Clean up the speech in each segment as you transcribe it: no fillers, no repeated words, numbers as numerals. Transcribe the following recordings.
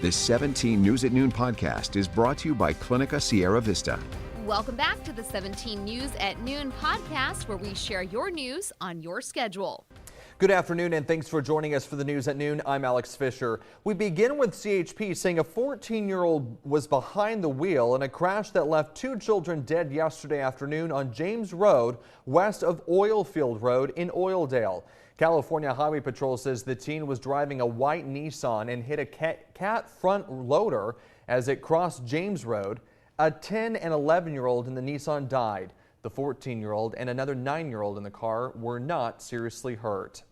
This 17 News at Noon podcast is brought to you by Clinica Sierra Vista. Welcome back to the 17 News at Noon podcast, where we share your news on your schedule. Good afternoon, and thanks for joining us for the News at Noon. I'm Alex Fisher. We begin with CHP saying a 14-year-old was behind the wheel in a crash that left two children dead yesterday afternoon on James Road, west of Oilfield Road in Oildale. California Highway Patrol says the teen was driving a white Nissan and hit a cat front loader as it crossed James Road. A 10 and 11-year-old in the Nissan died. The 14-year-old and another 9-year-old in the car were not seriously hurt.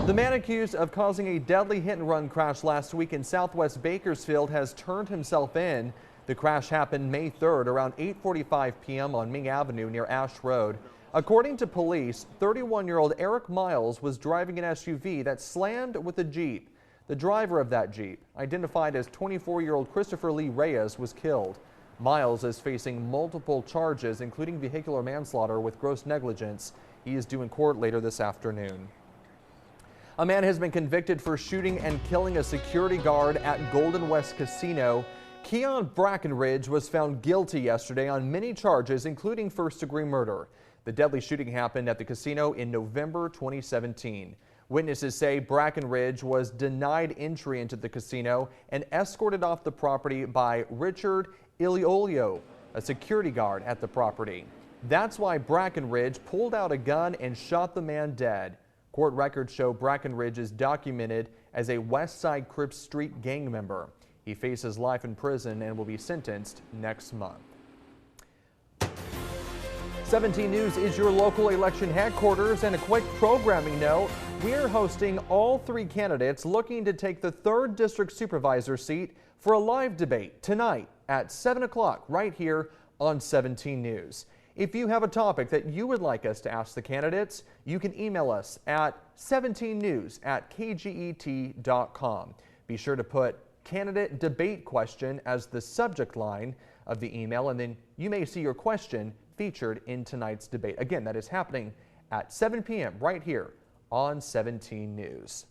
The man accused of causing a deadly hit-and-run crash last week in southwest Bakersfield has turned himself in. The crash happened May 3rd around 8:45 p.m. on Ming Avenue near Ash Road. According to police, 31-year-old Eric Miles was driving an SUV that slammed with a Jeep. The driver of that Jeep, identified as 24-year-old Christopher Lee Reyes, was killed. Miles is facing multiple charges, including vehicular manslaughter with gross negligence. He is due in court later this afternoon. A man has been convicted for shooting and killing a security guard at Golden West Casino. Keon Brackenridge was found guilty yesterday on many charges, including first-degree murder. The deadly shooting happened at the casino in November 2017. Witnesses say Brackenridge was denied entry into the casino and escorted off the property by Richard Iliolio, a security guard at the property. That's why Brackenridge pulled out a gun and shot the man dead. Court records show Brackenridge is documented as a West Side Crips Street gang member. He faces life in prison and will be sentenced next month. 17 News is your local election headquarters, and a quick programming note. We are hosting all three candidates looking to take the 3rd District Supervisor seat for a live debate tonight at 7 o'clock right here on 17 News. If you have a topic that you would like us to ask the candidates, you can email us at 17news@kget.com. Be sure to put candidate debate question as the subject line of the email, and then you may see your question featured in tonight's debate. Again, that is happening at 7 p.m. right here on 17 News.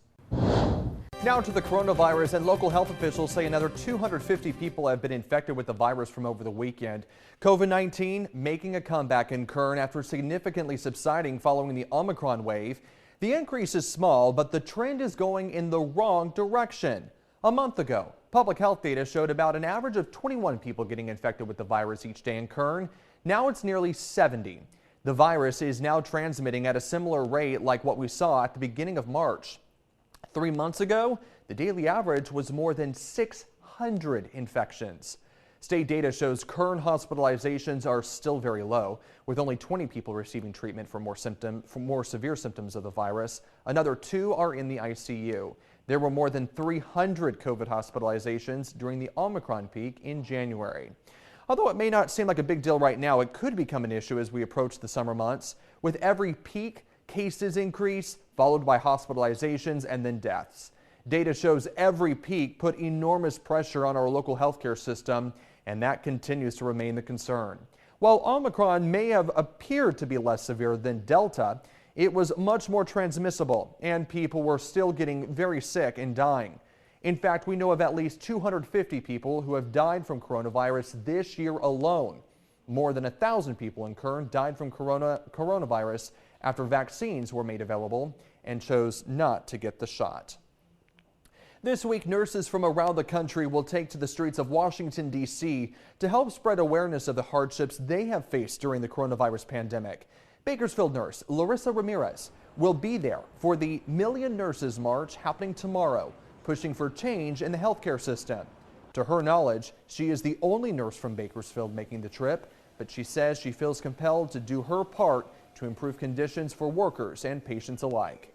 Now to the coronavirus, and local health officials say another 250 people have been infected with the virus from over the weekend. COVID-19 making a comeback in Kern after significantly subsiding following the Omicron wave. The increase is small, but the trend is going in the wrong direction. A month ago, public health data showed about an average of 21 people getting infected with the virus each day in Kern. Now it's nearly 70. The virus is now transmitting at a similar rate like what we saw at the beginning of March. 3 months ago, the daily average was more than 600 infections. State data shows Kern hospitalizations are still very low, with only 20 people receiving treatment for more severe symptoms of the virus. Another 2 are in the ICU. There were more than 300 COVID hospitalizations during the Omicron peak in January. Although it may not seem like a big deal right now, it could become an issue as we approach the summer months. With every peak, cases increase, followed by hospitalizations and then deaths. Data shows every peak put enormous pressure on our local healthcare system, and that continues to remain the concern. While Omicron may have appeared to be less severe than Delta, it was much more transmissible, and people were still getting very sick and dying. In fact, we know of at least 250 people who have died from coronavirus this year alone. More than 1,000 people in Kern died from coronavirus after vaccines were made available and chose not to get the shot. This week, nurses from around the country will take to the streets of Washington, D.C. to help spread awareness of the hardships they have faced during the coronavirus pandemic. Bakersfield nurse Larissa Ramirez will be there for the Million Nurses March happening tomorrow, pushing for change in the healthcare system. To her knowledge, she is the only nurse from Bakersfield making the trip, but she says she feels compelled to do her part to improve conditions for workers and patients alike.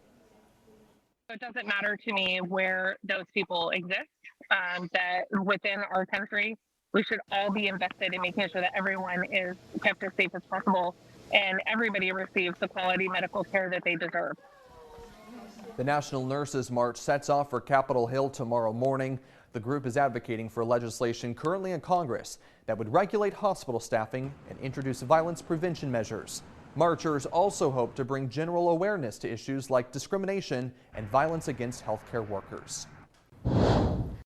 It doesn't matter to me where those people exist, that within our country, we should all be invested in making sure that everyone is kept as safe as possible and everybody receives the quality medical care that they deserve. The National Nurses March sets off for Capitol Hill tomorrow morning. The group is advocating for legislation currently in Congress that would regulate hospital staffing and introduce violence prevention measures. Marchers also hope to bring general awareness to issues like discrimination and violence against healthcare workers.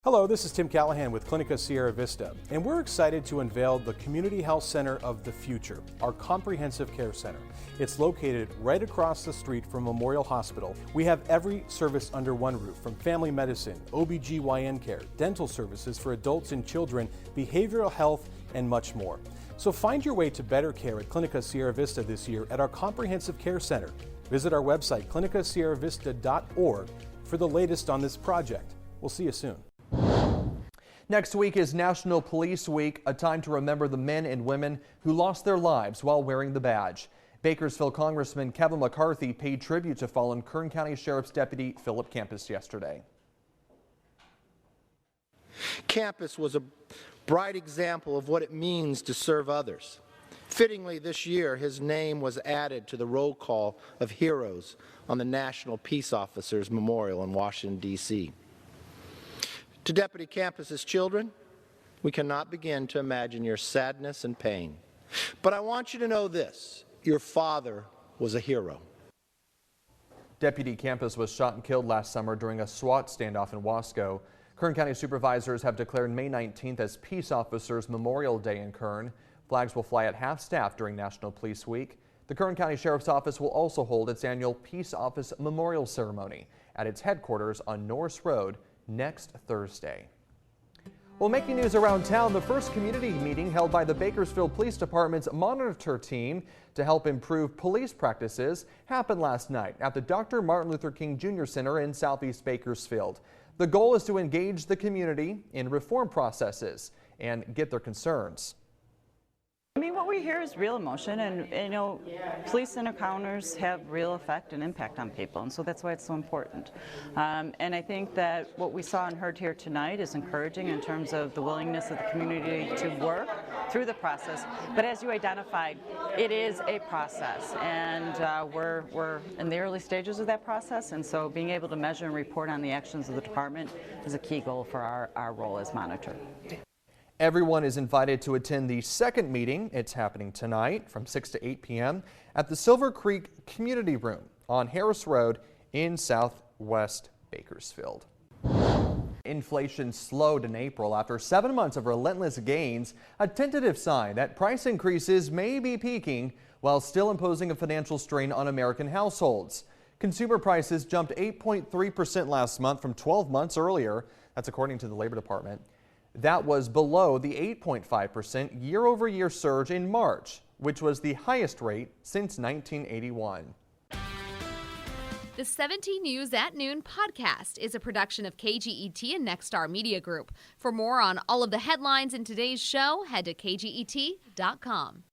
Hello, this is Tim Callahan with Clinica Sierra Vista, and we're excited to unveil the Community Health Center of the Future, our comprehensive care center. It's located right across the street from Memorial Hospital. We have every service under one roof, from family medicine, OBGYN care, dental services for adults and children, behavioral health, and much more. So find your way to better care at Clinica Sierra Vista this year at our comprehensive care center. Visit our website, clinicasierravista.org, for the latest on this project. We'll see you soon. Next week is National Police Week, a time to remember the men and women who lost their lives while wearing the badge. Bakersfield Congressman Kevin McCarthy paid tribute to fallen Kern County Sheriff's Deputy Philip Campus yesterday. Campus was a bright example of what it means to serve others. Fittingly, this year, his name was added to the roll call of heroes on the National Peace Officers Memorial in Washington, D.C. To Deputy Campus's children, we cannot begin to imagine your sadness and pain. But I want you to know this: your father was a hero. Deputy Campus was shot and killed last summer during a SWAT standoff in Wasco. Kern County supervisors have declared May 19th as Peace Officers Memorial Day in Kern. Flags will fly at half-staff during National Police Week. The Kern County Sheriff's Office will also hold its annual Peace Office Memorial Ceremony at its headquarters on Norris Road next Thursday. Well, making news around town, the first community meeting held by the Bakersfield Police Department's monitor team to help improve police practices happened last night at the Dr. Martin Luther King Jr. Center in Southeast Bakersfield. The goal is to engage the community in reform processes and get their concerns. I mean, what we hear is real emotion, and you know, police encounters have real effect and impact on people, and so that's why it's so important. And I think that what we saw and heard here tonight is encouraging in terms of the willingness of the community to work through the process. But as you identified, it is a process, and we're in the early stages of that process, and so being able to measure and report on the actions of the department is a key goal for our role as monitor. Everyone is invited to attend the second meeting. It's happening tonight from 6 to 8 p.m. at the Silver Creek Community Room on Harris Road in Southwest Bakersfield. Inflation slowed in April after 7 months of relentless gains, a tentative sign that price increases may be peaking while still imposing a financial strain on American households. Consumer prices jumped 8.3% last month from 12 months earlier. That's according to the Labor Department. That was below the 8.5% year-over-year surge in March, which was the highest rate since 1981. The 17 News at Noon podcast is a production of KGET and Nexstar Media Group. For more on all of the headlines in today's show, head to kget.com.